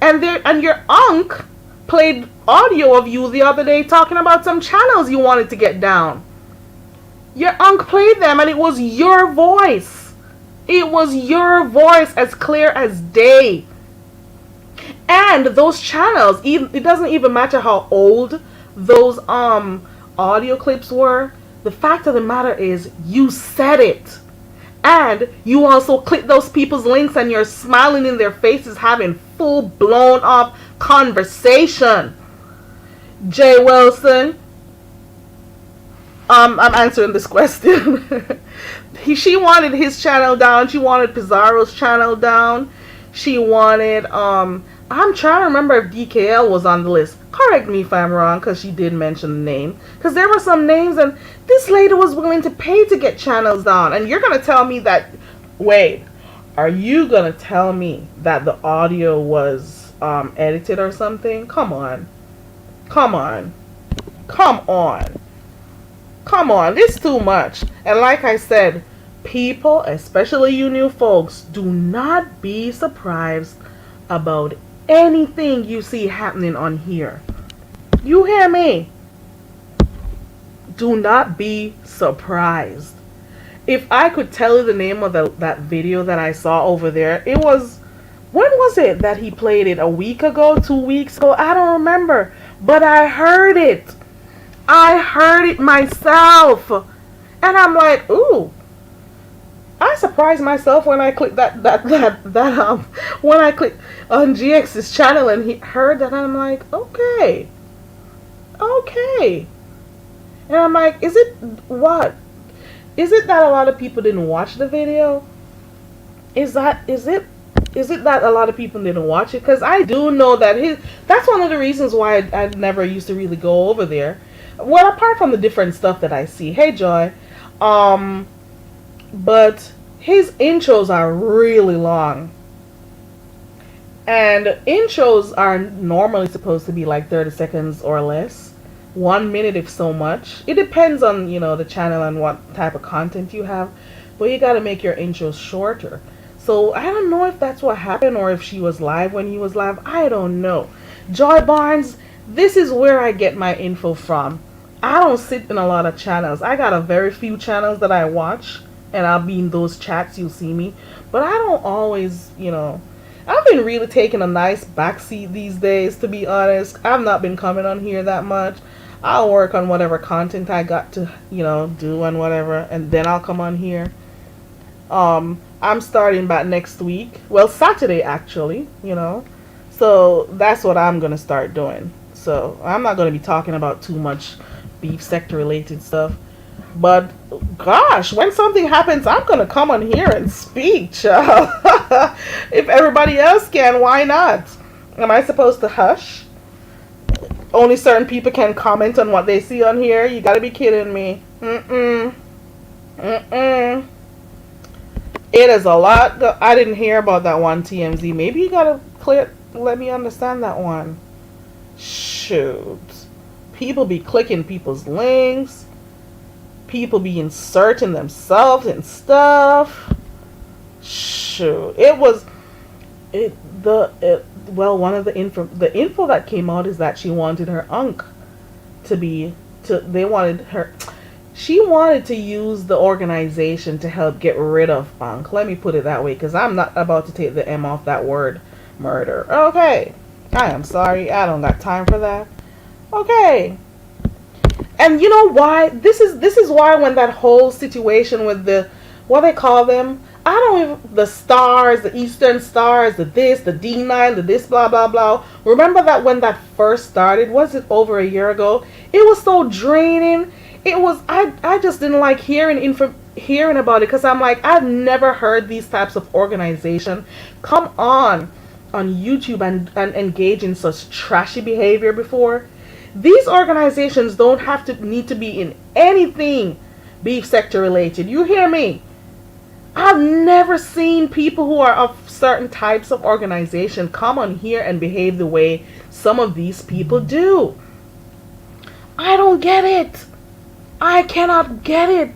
And your unc played audio of you the other day talking about some channels you wanted to get down. Your unc played them and it was your voice. It was your voice as clear as day. And those channels, it doesn't even matter how old those audio clips were. The fact of the matter is you said it. And you also click those people's links and you're smiling in their faces having full blown up conversation. Jay Wilson, I'm answering this question. She wanted his channel down. She wanted Pizarro's channel down. She wanted I'm trying to remember if DKL was on the list. Correct me if I'm wrong, because she did mention the name. Because there were some names, and this lady was willing to pay to get channels down. And you're going to tell me that... Wait. Are you going to tell me that the audio was edited or something? Come on. Come on. Come on. Come on. It's too much. And like I said, people, especially you new folks, do not be surprised about anything you see happening on here. You hear me? Do not be surprised. If I could tell you the name of that video that I saw over there, it was... When was it that he played it? A week ago? 2 weeks ago? I don't remember. But I heard it. I heard it myself. And I'm like, ooh. I surprised myself when I clicked when I clicked on GX's channel and he heard that, and I'm like, okay. And I'm like, is it what? Is it that a lot of people didn't watch the video? Is it that a lot of people didn't watch it? Because I do know that that's one of the reasons why I never used to really go over there. Well, apart from the different stuff that I see. Hey, Joy. But his intros are really long. And intros are normally supposed to be like 30 seconds or less. 1 minute if so much. It depends on, the channel and what type of content you have. But you gotta make your intros shorter. So I don't know if that's what happened or if she was live when he was live. I don't know. Joy Barnes, this is where I get my info from. I don't sit in a lot of channels. I got a very few channels that I watch. And I'll be in those chats, you'll see me. But I don't always, I've been really taking a nice backseat these days, to be honest. I've not been coming on here that much. I'll work on whatever content I got to, do and whatever. And then I'll come on here. I'm starting back next week. Well, Saturday, actually, So that's what I'm going to start doing. So I'm not going to be talking about too much beef sector related stuff. But gosh, when something happens, I'm gonna come on here and speak, child. If everybody else can, why not? Am I supposed to hush? Only certain people can comment on what they see on here. You gotta be kidding me. Mm-mm. Mm-mm. It is a lot. I didn't hear about that one, TMZ. Maybe you gotta let me understand that one. Shoot. People be clicking people's links. People be inserting themselves and stuff. Shoot. It was it the it, well, one of the info that came out is that she wanted her uncle to be to they wanted her she wanted to use the organization to help get rid of Unc. Let me put it that way, because I'm not about to take the M off that word, murder. Okay. I am sorry. I don't got time for that. Okay. And you know why? This is why when that whole situation with the what they call them, I don't even the stars, the Eastern stars, the this, the D9, the this, blah blah blah. Remember that when that first started, was it over a year ago? It was so draining. It was I just didn't like hearing about it, because I'm like, I've never heard these types of organization come on YouTube and engage in such trashy behavior before. These organizations don't have to need to be in anything beef sector related. You hear me? I've never seen people who are of certain types of organization come on here and behave the way some of these people do. I don't get it. I cannot get it.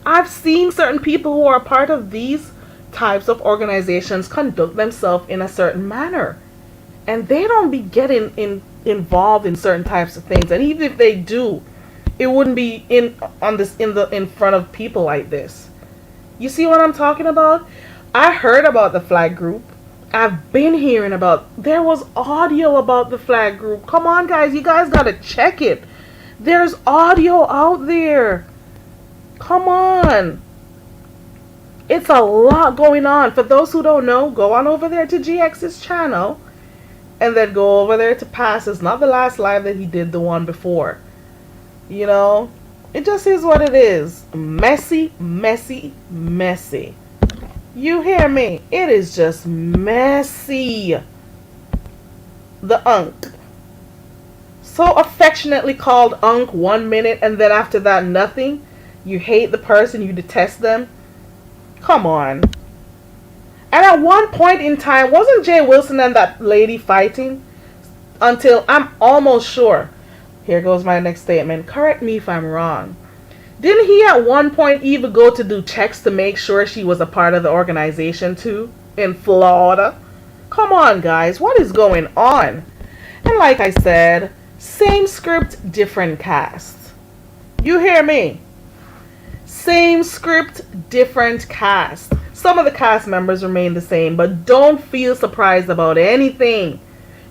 I've seen certain people who are part of these types of organizations conduct themselves in a certain manner, and they don't be getting involved in certain types of things. And even if they do, it wouldn't be in front of people like this. You see what I'm talking about? I heard about the flag group. I've been hearing about. There was audio about the flag group. Come on, guys, you guys gotta check it. There's audio out there. Come on. It's a lot going on. For those who don't know, go on over there to GX's channel and then go over there to Passes. Not the last live that he did, the one before. You know, it just is what it is. Messy, messy, messy. You hear me? It is just messy. The Unc. So affectionately called Unc 1 minute, and then after that, nothing. You hate the person, you detest them. Come on. And at one point in time, wasn't Jay Wilson and that lady fighting? Until I'm almost sure. Here goes my next statement. Correct me if I'm wrong. Didn't he at one point even go to do checks to make sure she was a part of the organization too? In Florida? Come on, guys. What is going on? And like I said, same script, different cast. You hear me? Same script, different cast. Some of the cast members remain the same, but don't feel surprised about anything.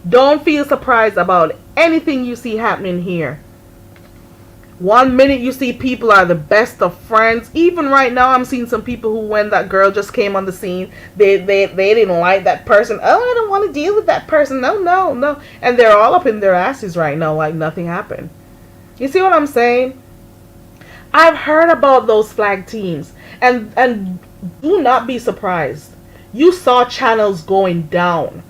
Don't feel surprised about anything you see happening here. 1 minute you see people are the best of friends. Even right now, I'm seeing some people who, when that girl just came on the scene, they didn't like that person. Oh, I don't want to deal with that person. No, no, no. And they're all up in their asses right now like nothing happened. You see what I'm saying? I've heard about those flag teams. And do not be surprised. You saw channels going down.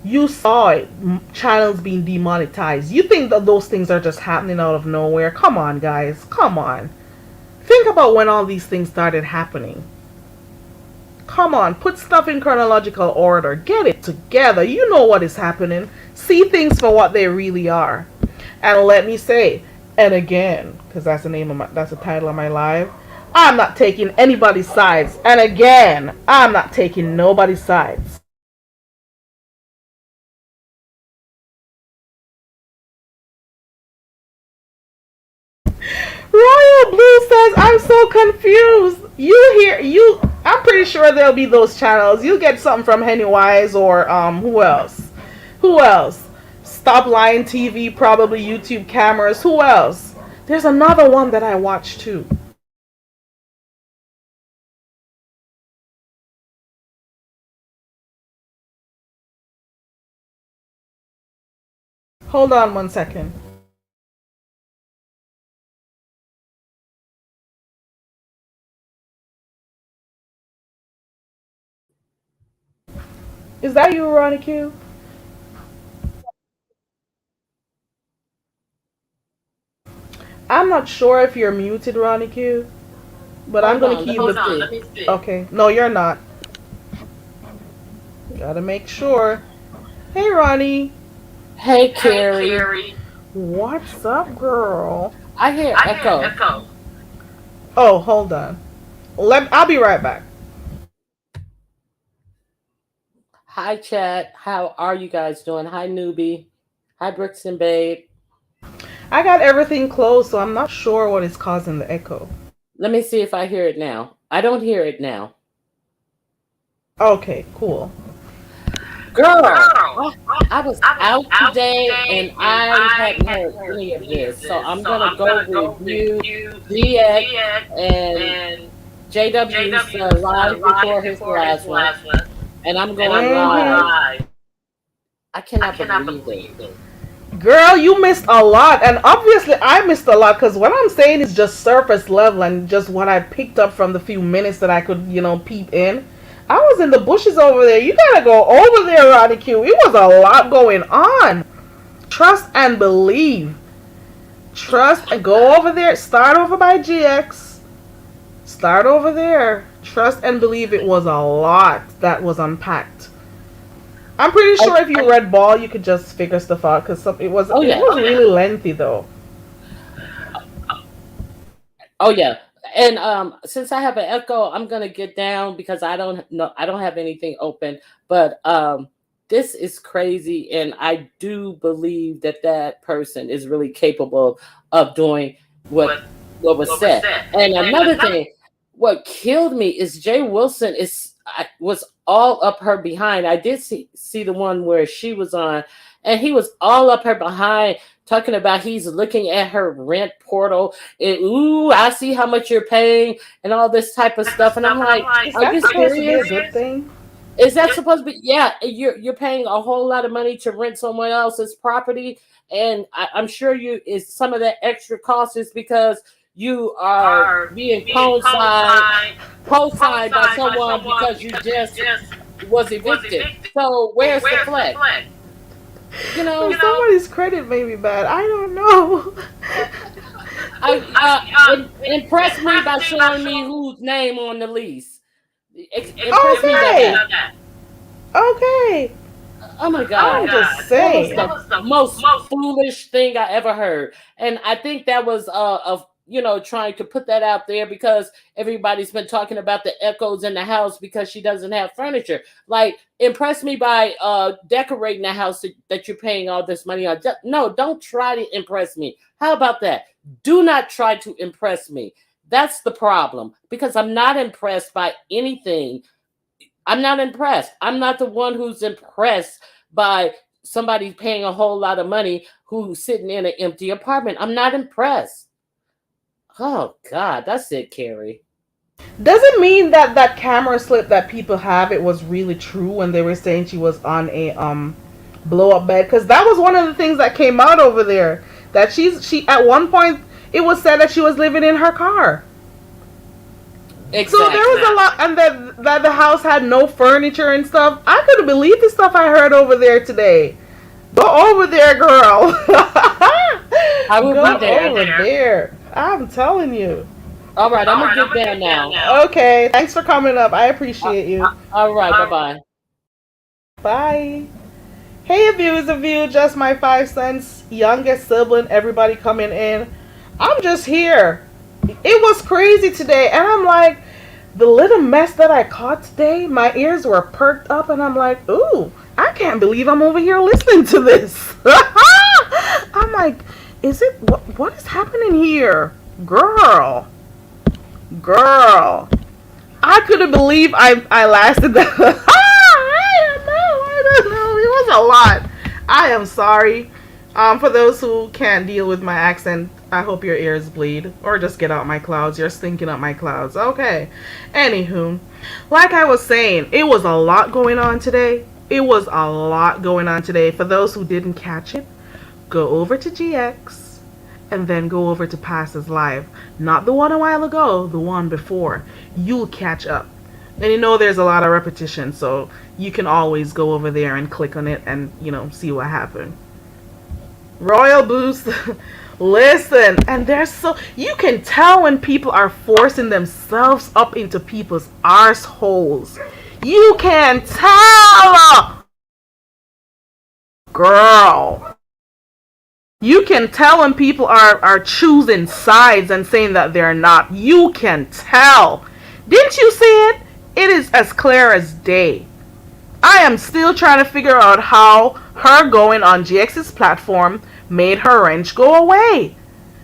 You saw it, channels being demonetized. You think that those things are just happening out of nowhere? Come on, guys. Come on. Think about when all these things started happening. Come on. Put stuff in chronological order. Get it together. You know what is happening. See things for what they really are. And let me say, and again, because that's the title of my live, I'm not taking anybody's sides. And again, I'm not taking nobody's sides. Royal Blue says, I'm so confused. I'm pretty sure there'll be those channels. You get something from Pennywise or who else? Who else? Stop Lying TV, probably YouTube cameras. Who else? There's another one that I watch too. Hold on 1 second. Is that you, Ronnie Q? I'm not sure if you're muted, Ronnie Q, but I'm Hold gonna on, keep let me the. Hold on, let see. me see. Okay, no, you're not. Gotta make sure. Hey, Ronnie. Hey, Hey, Carrie. Carrie. What's up, girl? I hear I hear echo. echo. Oh, hold on. I'll be right back. Hi, chat. How are you guys doing? Hi, newbie. Hi, Bricks and Babe. I got everything closed, so I'm not sure what is causing the echo. Let me see if I hear it now. I don't hear it now. Okay, cool. Girl, Girl, I was I was out out today and today and I I hadn't heard hadn't heard any of any of this. So this. I'm So going to I'm go gonna go review review GX GX and and JW's JW's live live before his before his last one. last one. And I'm And going I'm going Mm-hmm. live. live. I I cannot cannot believe it. believe it. Girl, you missed a lot, and obviously I missed a lot because what I'm saying is just surface level and just what I picked up from the few minutes that I could, peep in. I was in the bushes over there. You gotta go over there, Roddy Q. It was a lot going on. Trust and believe. Trust and go over there. Start over by GX. Start over there. Trust and believe it was a lot that was unpacked. I'm pretty I, sure if you read Ball, you could just figure stuff out because it was oh, it yeah. was really lengthy though. Oh yeah. And since I have an echo, I'm gonna get down because I don't have anything open. But this is crazy, and I do believe that that person is really capable of doing what What what was what was said. said. And And another another thing, what killed me is Jay Wilson was all up her behind. I did see the one where she was on, and he was all up her behind talking about he's looking at her rent portal and ooh, I see how much you're paying and all this type of type of stuff. And I'm stuff and I'm like, like, Is are that you are you supposed to be a serious? good serious? thing? Is that Is supposed to be? Yeah, you're paying a whole lot of money to rent someone else's property, and I'm sure you is some of that extra cost is because you are are being being co-signed by co-signed by someone someone because you because you just just was was evicted. evicted. So So where's the where's the flex? flex? You Well, You know, know, somebody's credit may be bad. I don't know. I impress me impress by me by showing me showing whose name on the lease. Impress me by impress me Okay, that. by that. okay. Oh my Oh my I'm god, just God, that was saying. that the was the most most. foolish thing I ever heard, and I think that was of trying to put that out there because everybody's been talking about the echoes in the house because she doesn't have furniture. Like, impress me by decorating the house that you're paying all this money on. No, don't try to impress me. How about that? Do not try to impress me. That's the problem because I'm not impressed by anything. I'm not impressed. I'm not the one who's impressed by somebody paying a whole lot of money who's sitting in an empty apartment. I'm not impressed. Oh God, that's it, Carrie. Doesn't mean that that camera slip that people have it was really true when they were saying she was on a blow up bed because that was one of the things that came out over there that she at one point it was said that she was living in her car. So there was a Exactly. lot, and that the house had no furniture and stuff. I couldn't believe the stuff I heard over there today. Go over there, girl. I will Go be Over there. over there. there. I'm telling you. All right, I'm All gonna right, I'm get gonna down get down now. now. Okay, thanks for coming up. I Uh, appreciate you. all right, bye All bye. Bye. Hey, views of you, just my 5 cents, youngest sibling, everybody coming in. I'm just here. It was crazy today, and I'm like, the little mess that I caught today, my ears were perked up, and I'm like, ooh, I can't believe I'm over here listening to this. I'm like, what is happening here? Girl, girl. I couldn't believe I lasted that. I don't know. It was a lot. I am sorry. For those who can't deal with my accent, I hope your ears bleed. Or just get out my clouds. You're stinking up my clouds. Okay. Anywho, like I was saying, it was a lot going on today. It was a lot going on today. For those who didn't catch it, go over to GX and then go over to Passes Live. Not the one a while ago, the one before. You'll catch up. And you know there's a lot of repetition, so you can always go over there and click on it and, see what happened. Royal Boost. Listen, and they're so you can tell when people are forcing themselves up into people's arse holes. You can tell, girl. You can tell when people are choosing sides and saying that they're not. You can tell. Didn't you see it? It is as clear as day. I am still trying to figure out how her going on GX's platform made her wrench go away.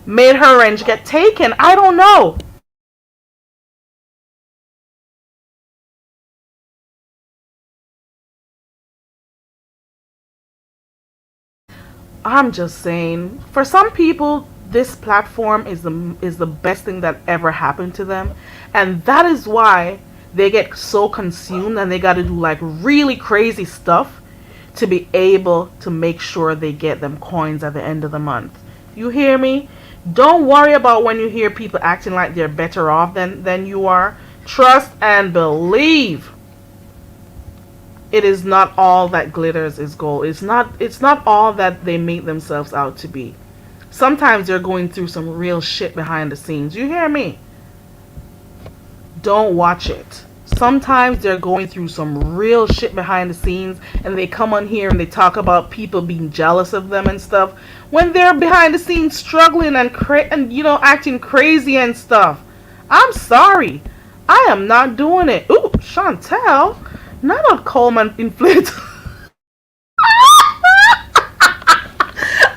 Made her wrench get taken. I don't know. I'm just saying, for some people, this platform is the best thing that ever happened to them, and that is why they get so consumed and they got to do like really crazy stuff to be able to make sure they get them coins at the end of the month. You hear me? Don't worry about when you hear people acting like they're better off than you are. Trust and believe. It is not all that glitters is gold. It's not all that they make themselves out to be. Sometimes they're going through some real shit behind the scenes. You hear me? Don't watch it. Sometimes they're going through some real shit behind the scenes and they come on here and they talk about people being jealous of them and stuff when they're behind the scenes struggling and acting crazy and stuff. I'm sorry. I am not doing it. Ooh, Chantel. Not a Coleman inflated.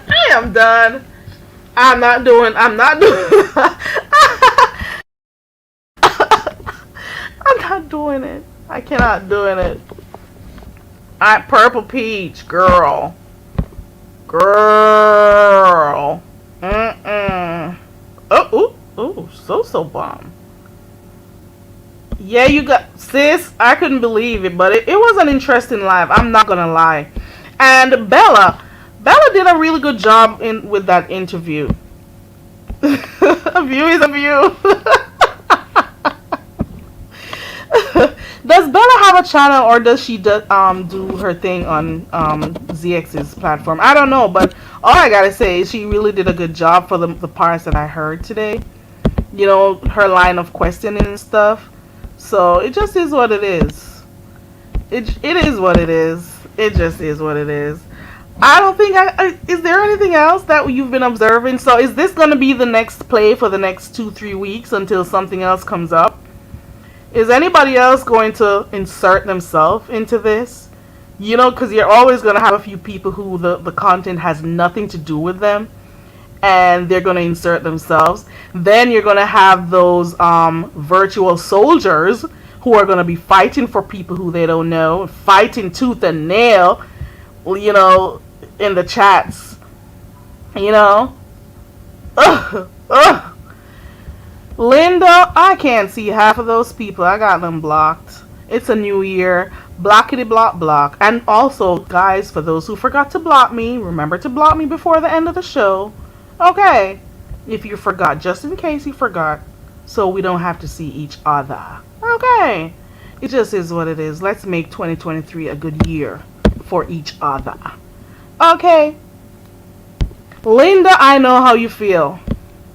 I am done. I'm not doing I'm not doing it. I cannot doing it. Purple Peach, girl. Girl. Mm-mm. Oh, so bomb. Yeah, you got sis. I couldn't believe it, but it was an interesting live. I'm not gonna lie. And Bella did a really good job with that interview. A view is a view. Does Bella have a channel or does she do her thing on ZX's platform? I don't know, but all I gotta say is she really did a good job for the parts that I heard today. Her line of questioning and stuff. So it just is what it is. It is what it is. It just is what it is. I don't think is there anything else that you've been observing? So is this going to be the next play for the next 2-3 weeks until something else comes up? Is anybody else going to insert themselves into this? Because you're always going to have a few people who the content has nothing to do with them and they're going to insert themselves. Then you're going to have those virtual soldiers who are going to be fighting for people who they don't know, fighting tooth and nail, in the chats. Ugh, ugh. Linda, I can't see half of those people. I got them blocked. It's a new year. Blockity block block. And also, guys, for those who forgot to block me, remember to block me before the end of the show. Okay, if you forgot, just in case you forgot, so we don't have to see each other. Okay, it just is what it is. Let's make 2023 a good year for each other. Okay, Linda, I know how you feel.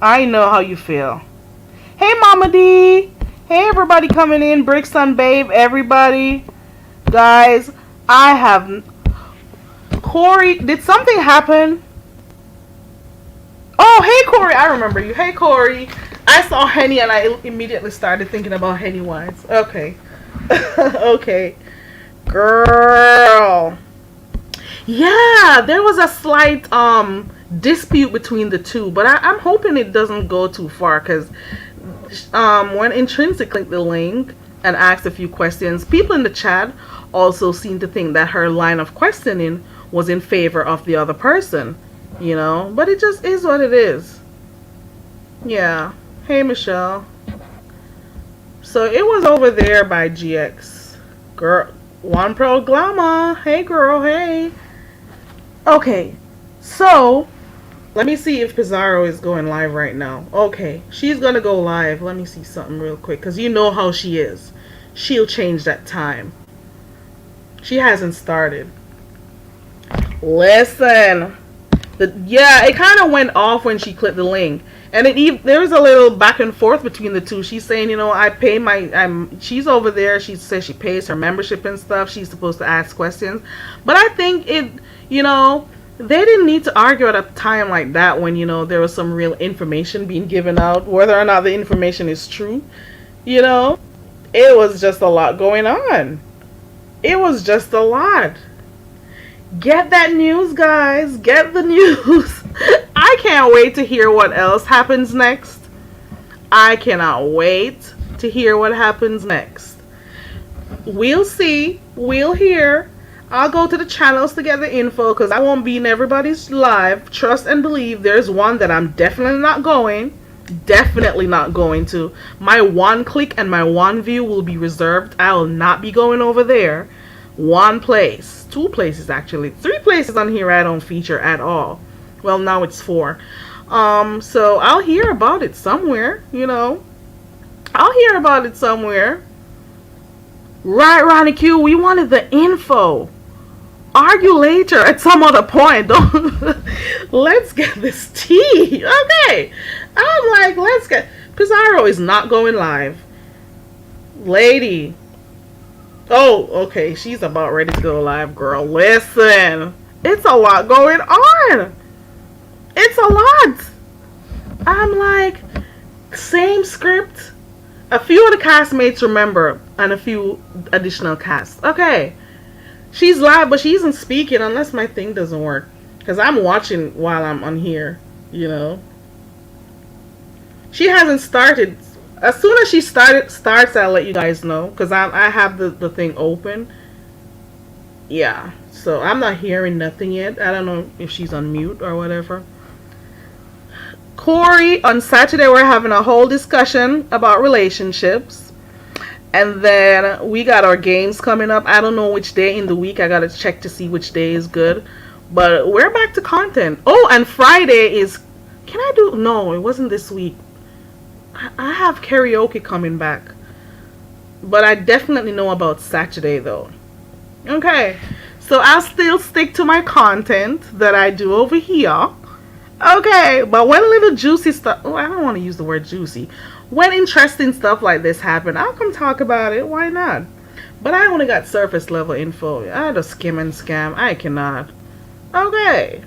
I know how you feel. Hey, Mama D. Hey, everybody coming in. Brickson Babe, everybody. Guys, I have... Corey, did something happen? Oh, hey, Corey. I remember you. Hey, Corey. I saw Henny and I immediately started thinking about Henny Wines. Okay. Okay. Girl. Yeah, there was a slight dispute between the two, but I'm hoping it doesn't go too far because when Intrinsic clicked the link and asked a few questions, people in the chat also seemed to think that her line of questioning was in favor of the other person. But it just is what it is. Yeah. Hey, Michelle. So it was over there by GX. Girl, One Pro Glamour. Hey, girl, hey. Okay, so let me see if Pizarro is going live right now. Okay, she's gonna go live. Let me see something real quick, because you know how she is. she'll change that time. She hasn't started. Listen. Yeah, it kind of went off when she clicked the link. And there was a little back and forth between the two. She's saying, I pay she's over there. She says she pays her membership and stuff. She's supposed to ask questions. But I think they didn't need to argue at a time like that when, there was some real information being given out. Whether or not the information is true, it was just a lot going on. It was just a lot. Get that news, guys. Get the news. I can't wait to hear what else happens next. I cannot wait to hear what happens next. We'll see. We'll hear. I'll go to the channels to get the info because I won't be in everybody's live. Trust and believe there's one that I'm definitely not going. Definitely not going to. My one click and my one view will be reserved. I will not be going over there. One place. 2 places actually. 3 places on here I don't feature at all. Well, now it's 4. So I'll hear about it somewhere, I'll hear about it somewhere. Right, Ronnie Q, we wanted the info. Argue later at some other point. Let's get this tea. Okay. I'm like, let's get... Pizarro is not going live. Lady. Oh, okay. She's about ready to go live, girl. Listen. It's a lot going on. It's a lot. I'm like, same script. A few of the castmates remember, and a few additional casts. Okay. She's live, but she isn't speaking unless my thing doesn't work. Because I'm watching while I'm on here, She hasn't started. As soon as she starts, I'll let you guys know. Because I have the thing open. Yeah. So I'm not hearing nothing yet. I don't know if she's on mute or whatever. Corey, on Saturday we're having a whole discussion about relationships. And then we got our games coming up. I don't know which day in the week. I got to check to see which day is good. But we're back to content. Oh, and Friday is... Can I do... No, it wasn't this week. I have karaoke coming back. But I definitely know about Saturday though. Okay. So I'll still stick to my content that I do over here. Okay. But when little juicy stuff... Oh, I don't want to use the word juicy. When interesting stuff like this happen, I'll come talk about it. Why not? But I only got surface level info. I had a skim and scam. I cannot. Okay.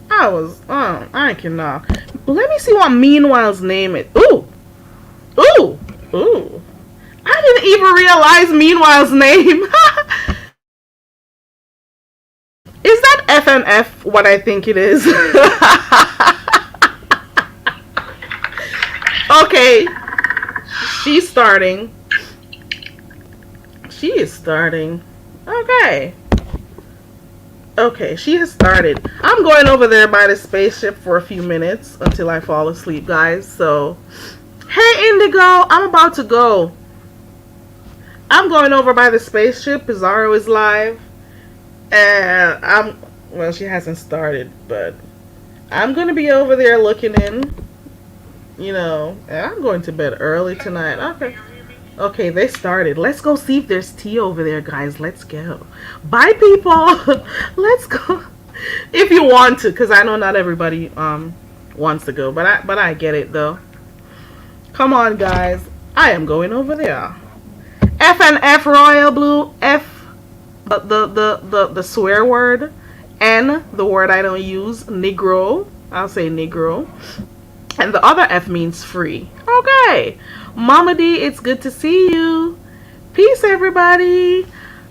I cannot. Let me see what Meanwhile's name is. Ooh. Ooh. Ooh. I didn't even realize Meanwhile's name. Is that FNF what I think it is? Okay. She's starting. She is starting. Okay. Okay, she has started. I'm going over there by the spaceship for a few minutes until I fall asleep, guys. So, hey Indigo, I'm about to go. I'm going over by the spaceship. Pizarro is live. And well, she hasn't started, but I'm going to be over there looking in. And I'm going to bed early tonight. Okay. Okay, they started. Let's go see if there's tea over there, guys. Let's go. Bye, people. Let's go. If you want to, because I know not everybody wants to go, but I get it though. Come on, guys. I am going over there. F and F Royal Blue. F the swear word. N the word I don't use. Negro. I'll say Negro. And the other F means free. Okay. Mama D, it's good to see you. Peace, everybody.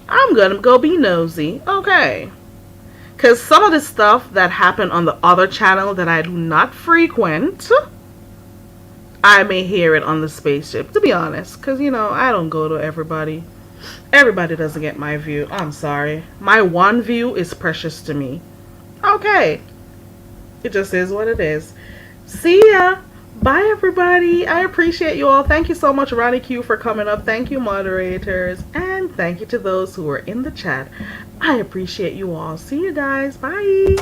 I'm gonna go be nosy. Okay. Because some of the stuff that happened on the other channel that I do not frequent, I may hear it on the spaceship, to be honest. Because, I don't go to everybody. Everybody doesn't get my view. I'm sorry. My one view is precious to me. Okay. It just is what it is. See ya. Bye, everybody. I appreciate you all. Thank you so much, Ronnie Q, for coming up. Thank you, moderators. And thank you to those who are in the chat. I appreciate you all. See you guys. Bye.